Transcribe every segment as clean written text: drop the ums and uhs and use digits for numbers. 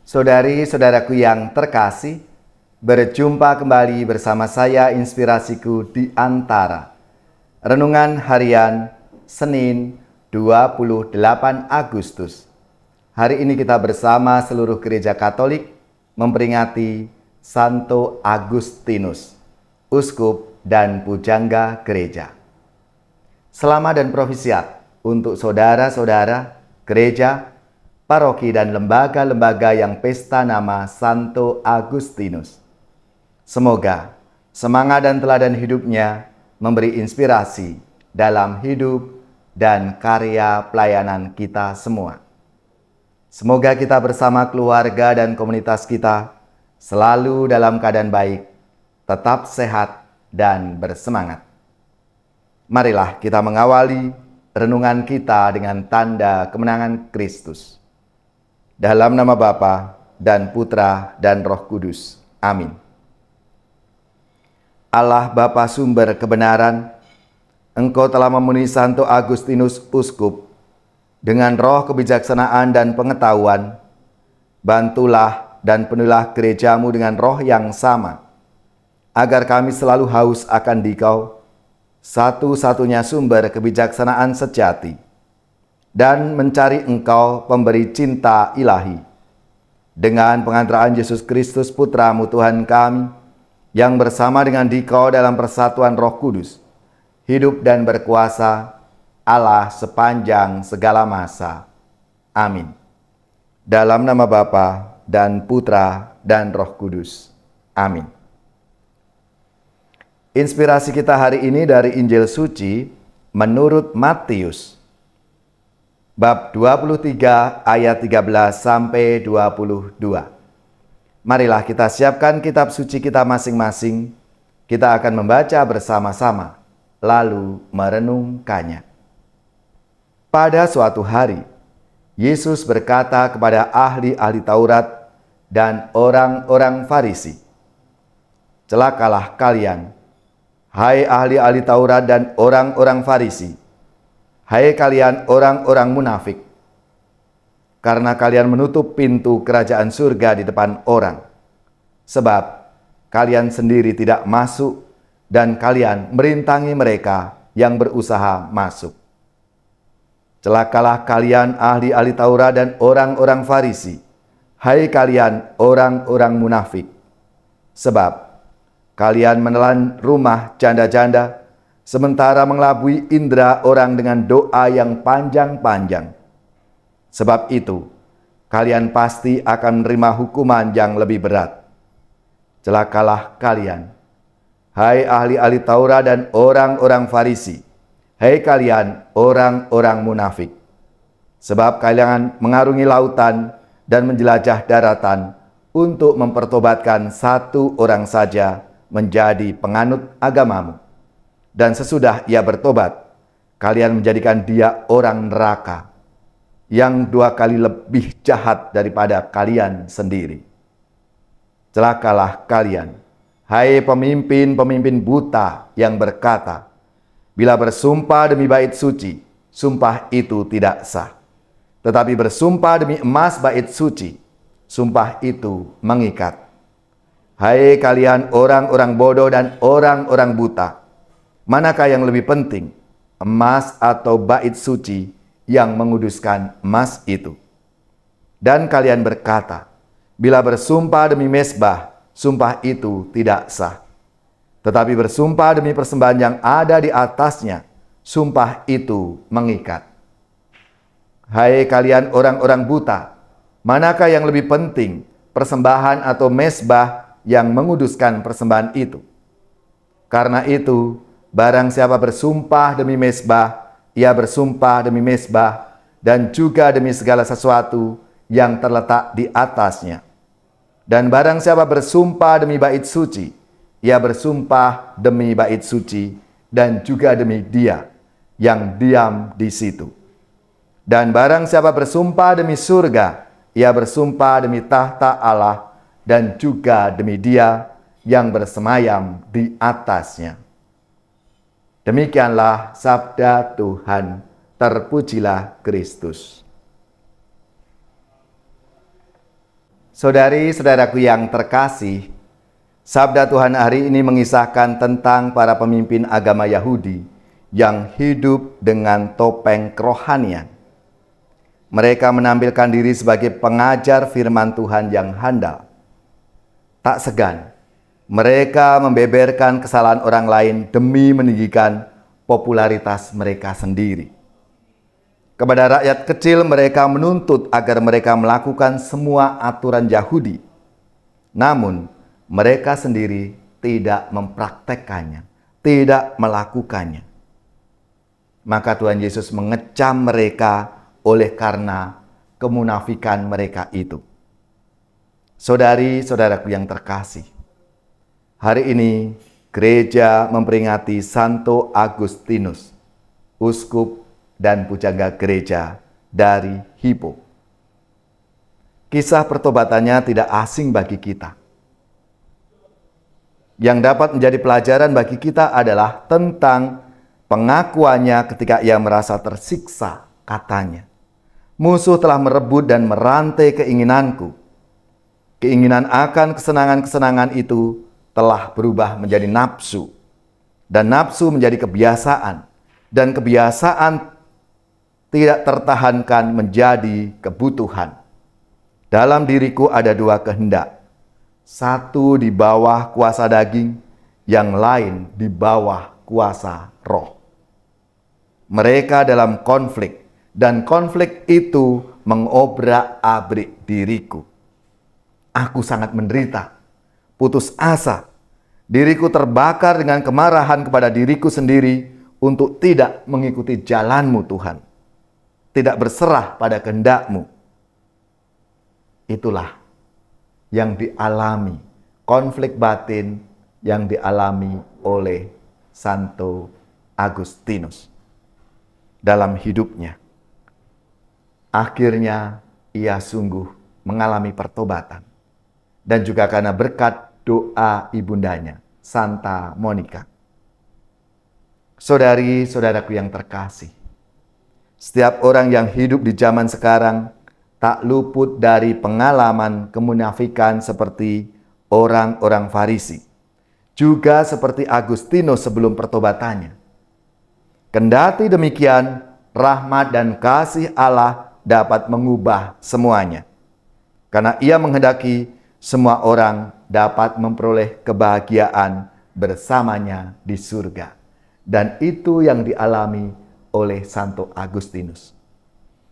Saudari-saudaraku yang terkasih, berjumpa kembali bersama saya Inspirasiku di Antara. Renungan Harian Senin 28 Agustus. Hari ini kita bersama seluruh gereja Katolik memperingati Santo Agustinus, Uskup dan Pujangga Gereja. Selamat dan profisiat untuk saudara-saudara gereja, paroki dan lembaga-lembaga yang pesta nama Santo Agustinus. Semoga semangat dan teladan hidupnya memberi inspirasi dalam hidup dan karya pelayanan kita semua. Semoga kita bersama keluarga dan komunitas kita selalu dalam keadaan baik, tetap sehat dan bersemangat. Marilah kita mengawali renungan kita dengan tanda kemenangan Kristus. Dalam nama Bapa dan Putra dan Roh Kudus. Amin. Allah Bapa sumber kebenaran, Engkau telah memenuhi Santo Agustinus Uskup dengan roh kebijaksanaan dan pengetahuan. Bantulah dan penuhilah gerejamu dengan roh yang sama, agar kami selalu haus akan Dikau, satu-satunya sumber kebijaksanaan sejati, dan mencari Engkau pemberi cinta ilahi. Dengan pengantaraan Yesus Kristus Putramu Tuhan kami, yang bersama dengan Dikau dalam persatuan Roh Kudus, hidup dan berkuasa Allah sepanjang segala masa. Amin. Dalam nama Bapa dan Putra dan Roh Kudus. Amin. Inspirasi kita hari ini dari Injil Suci menurut Matius. Bab 23 ayat 13 sampai 22. Marilah kita siapkan kitab suci kita masing-masing. Kita akan membaca bersama-sama, lalu merenungkannya. Pada suatu hari, Yesus berkata kepada ahli-ahli Taurat dan orang-orang Farisi, "Celakalah kalian, hai ahli-ahli Taurat dan orang-orang Farisi! Hai kalian orang-orang munafik, karena kalian menutup pintu kerajaan surga di depan orang, sebab kalian sendiri tidak masuk dan kalian merintangi mereka yang berusaha masuk. Celakalah kalian ahli-ahli Taurat dan orang-orang Farisi, hai kalian orang-orang munafik, sebab kalian menelan rumah janda-janda, sementara mengelabui indera orang dengan doa yang panjang-panjang. Sebab itu, kalian pasti akan menerima hukuman yang lebih berat. Celakalah kalian, hai ahli-ahli Taurat dan orang-orang Farisi, hai kalian orang-orang munafik, sebab kalian mengarungi lautan dan menjelajah daratan untuk mempertobatkan satu orang saja menjadi penganut agamamu. Dan sesudah ia bertobat, kalian menjadikan dia orang neraka, yang 2 kali lebih jahat daripada kalian sendiri. Celakalah kalian, hai pemimpin-pemimpin buta yang berkata, bila bersumpah demi bait suci, sumpah itu tidak sah. Tetapi bersumpah demi emas bait suci, sumpah itu mengikat. Hai kalian orang-orang bodoh dan orang-orang buta! Manakah yang lebih penting, emas atau bait suci yang menguduskan emas itu? Dan kalian berkata, bila bersumpah demi mezbah, sumpah itu tidak sah. Tetapi bersumpah demi persembahan yang ada di atasnya, sumpah itu mengikat. Hai kalian orang-orang buta, manakah yang lebih penting, persembahan atau mezbah yang menguduskan persembahan itu? Karena itu, barang siapa bersumpah demi mezbah, ia bersumpah demi mezbah dan juga demi segala sesuatu yang terletak di atasnya. Dan barang siapa bersumpah demi bait suci, ia bersumpah demi bait suci dan juga demi Dia yang diam di situ. Dan barang siapa bersumpah demi surga, ia bersumpah demi tahta Allah dan juga demi Dia yang bersemayam di atasnya." Demikianlah sabda Tuhan. Terpujilah Kristus. Saudari-saudaraku yang terkasih, sabda Tuhan hari ini mengisahkan tentang para pemimpin agama Yahudi yang hidup dengan topeng kerohanian. Mereka menampilkan diri sebagai pengajar firman Tuhan yang handal. Tak segan, mereka membeberkan kesalahan orang lain demi meninggikan popularitas mereka sendiri. Kepada rakyat kecil mereka menuntut agar mereka melakukan semua aturan Yahudi. Namun mereka sendiri tidak mempraktekkannya, tidak melakukannya. Maka Tuhan Yesus mengecam mereka oleh karena kemunafikan mereka itu. Saudari-saudaraku yang terkasih, hari ini gereja memperingati Santo Agustinus, uskup dan pujangga gereja dari Hippo. Kisah pertobatannya tidak asing bagi kita. Yang dapat menjadi pelajaran bagi kita adalah tentang pengakuannya ketika ia merasa tersiksa, katanya. Musuh telah merebut dan merantai keinginanku. Keinginan akan kesenangan-kesenangan itu telah berubah menjadi nafsu. Dan nafsu menjadi kebiasaan. Dan kebiasaan tidak tertahankan menjadi kebutuhan. Dalam diriku ada dua kehendak. Satu di bawah kuasa daging, yang lain di bawah kuasa roh. Mereka dalam konflik, dan konflik itu mengobrak-abrik diriku. Aku sangat menderita, putus asa. Diriku terbakar dengan kemarahan kepada diriku sendiri untuk tidak mengikuti jalan-Mu, Tuhan. Tidak berserah pada kehendak-Mu. Itulah yang dialami, konflik batin yang dialami oleh Santo Agustinus dalam hidupnya. Akhirnya ia sungguh mengalami pertobatan. Dan juga karena berkat doa ibundanya, Santa Monica. Saudari-saudaraku yang terkasih, setiap orang yang hidup di zaman sekarang tak luput dari pengalaman kemunafikan seperti orang-orang Farisi. Juga seperti Agustinus sebelum pertobatannya. Kendati demikian, rahmat dan kasih Allah dapat mengubah semuanya. Karena ia menghendaki semua orang dapat memperoleh kebahagiaan bersamanya di surga. Dan itu yang dialami oleh Santo Agustinus.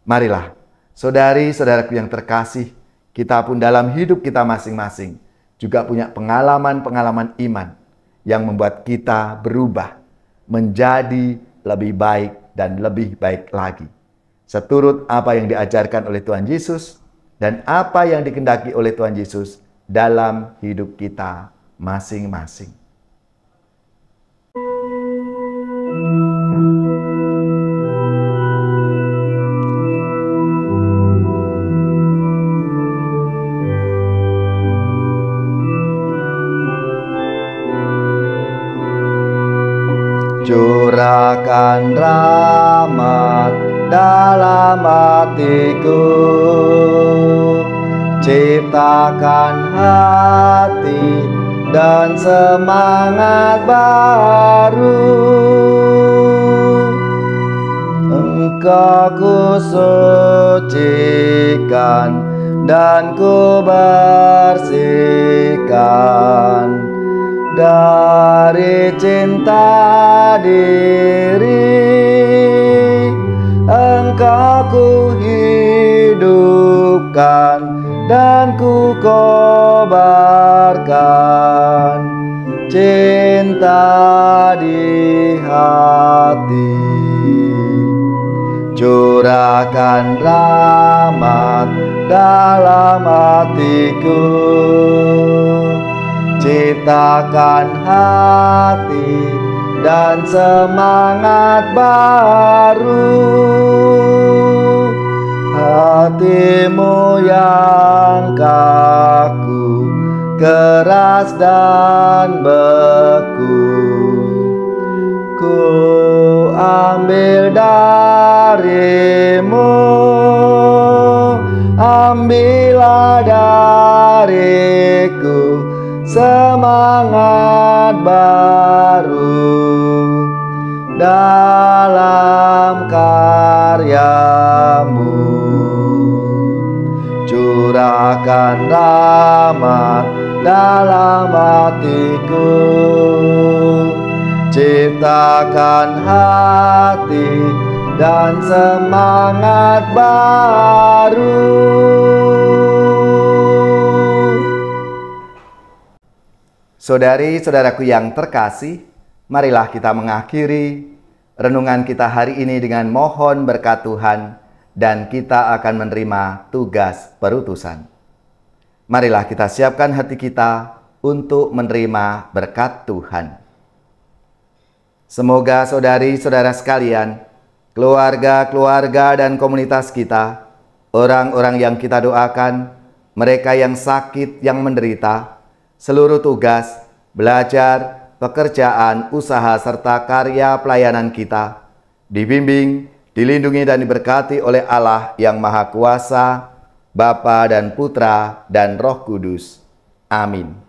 Marilah, saudari-saudaraku yang terkasih, kita pun dalam hidup kita masing-masing juga punya pengalaman-pengalaman iman yang membuat kita berubah menjadi lebih baik dan lebih baik lagi. Seturut apa yang diajarkan oleh Tuhan Yesus dan apa yang dikehendaki oleh Tuhan Yesus dalam hidup kita masing-masing. Curahkan rahmat dalam hatiku, ciptakan hati dan semangat baru. Engkau kusucikan dan kubersihkan dari cinta diri. Engkau kuhidupkan dan kukobarkan cinta di hati. Curahkan rahmat dalam hatiku, ciptakan hati dan semangat baru. Hatimu yang kaku, keras dan beku, ku ambil darimu, ambil berilah dariku semangat baru dalam karyamu. Curahkan rahmat dalam hatiku, ciptakan hati dan semangat baru. Saudari-saudaraku yang terkasih, marilah kita mengakhiri renungan kita hari ini dengan mohon berkat Tuhan, dan kita akan menerima tugas perutusan. Marilah kita siapkan hati kita untuk menerima berkat Tuhan. Semoga saudari-saudara sekalian, keluarga-keluarga dan komunitas kita, orang-orang yang kita doakan, mereka yang sakit, yang menderita, seluruh tugas, belajar, pekerjaan, usaha, serta karya pelayanan kita dibimbing, dilindungi dan diberkati oleh Allah yang Maha Kuasa, Bapa dan Putra dan Roh Kudus. Amin.